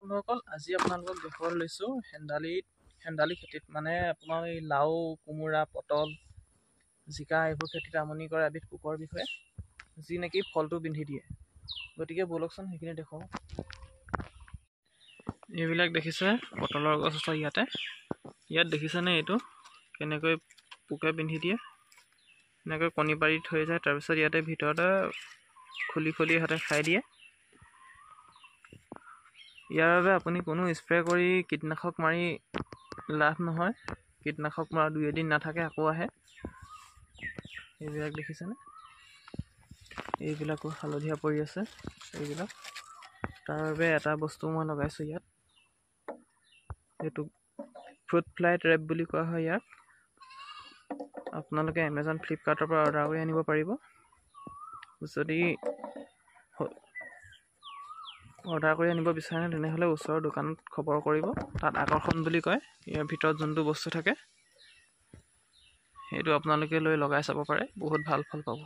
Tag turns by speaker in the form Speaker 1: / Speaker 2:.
Speaker 1: বন্ধুসকল, আজি আপোনালোকক দেখুৱাবলৈ লৈছোঁ হেন্দালি খেতিত, মানে আপোনাৰ এই লাও, কোমোৰা, পটল, জিকা এইবোৰ খেতিত আমনি কৰা এবিধ পোকৰ বিষয়ে, যি নেকি ফলটো বিন্ধি দিয়ে। গতিকে ব'লকচোন সেইখিনি দেখুৱাওঁ। এইবিলাক দেখিছে পটলৰ গছ আছে ইয়াত দেখিছেনে এইটো কেনেকৈ পোকে বিন্ধি দিয়ে। এনেকৈ কণী পাৰি থৈ যায়, তাৰপিছত ইয়াতে ভিতৰতে খুলি ইহঁতে খাই দিয়ে। ইয়াৰ বাবে আপুনি কোনো স্প্ৰে কৰি কীটনাশক মাৰি লাভ নহয়। কীটনাশক মৰা 2-এদিন নাথাকে আকৌ আহে। এইবিলাক দেখিছেনে, এইবিলাকো হালধীয়া পৰি আছে। এইবিলাক তাৰ বাবে এটা বস্তু মই লগাইছোঁ ইয়াত, এইটো ফ্ৰুট ফ্লাই ট্ৰেপ বুলি কোৱা হয়। ইয়াক আপোনালোকে এমেজন, ফ্লিপকাৰ্টৰ পৰা অৰ্ডাৰ কৰি আনিব পাৰিব। যদি অৰ্ডাৰ কৰি আনিব বিচাৰে তেনেহ'লে ওচৰৰ দোকানত খবৰ কৰিব। তাত আকৰ্ষণ বুলি কয়, ইয়াৰ ভিতৰত যোনটো বস্তু থাকে সেইটো আপোনালোকে লৈ লগাই চাব পাৰে, বহুত ভাল ফল পাব।